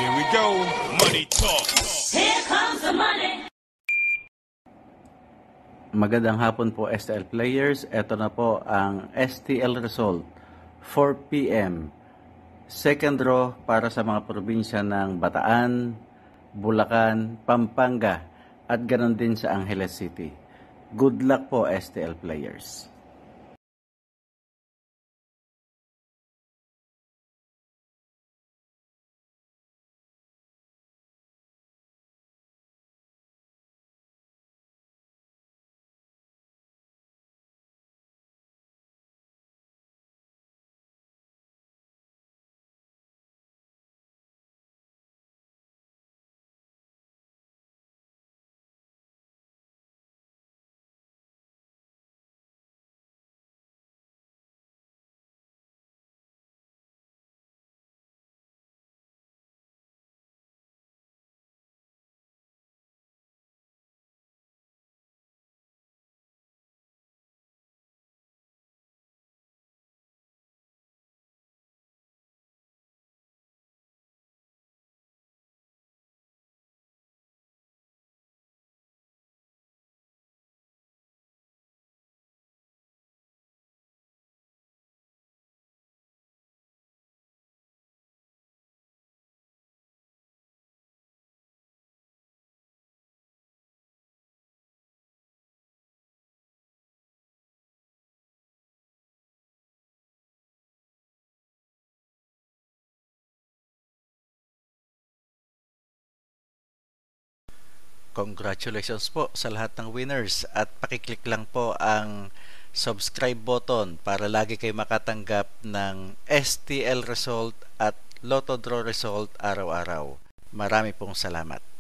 Here we go, money talk. Here comes the money. Magandang hapon po STL players. Ito na po ang STL result 4 p.m. Second draw para sa mga probinsya ng Bataan, Bulacan, Pampanga at ganon din sa Angeles City. Good luck po STL players. Congratulations po sa lahat ng winners at pakiclick lang po ang subscribe button para lagi kayo makatanggap ng STL result at Lotto Draw result araw-araw. Marami pong salamat.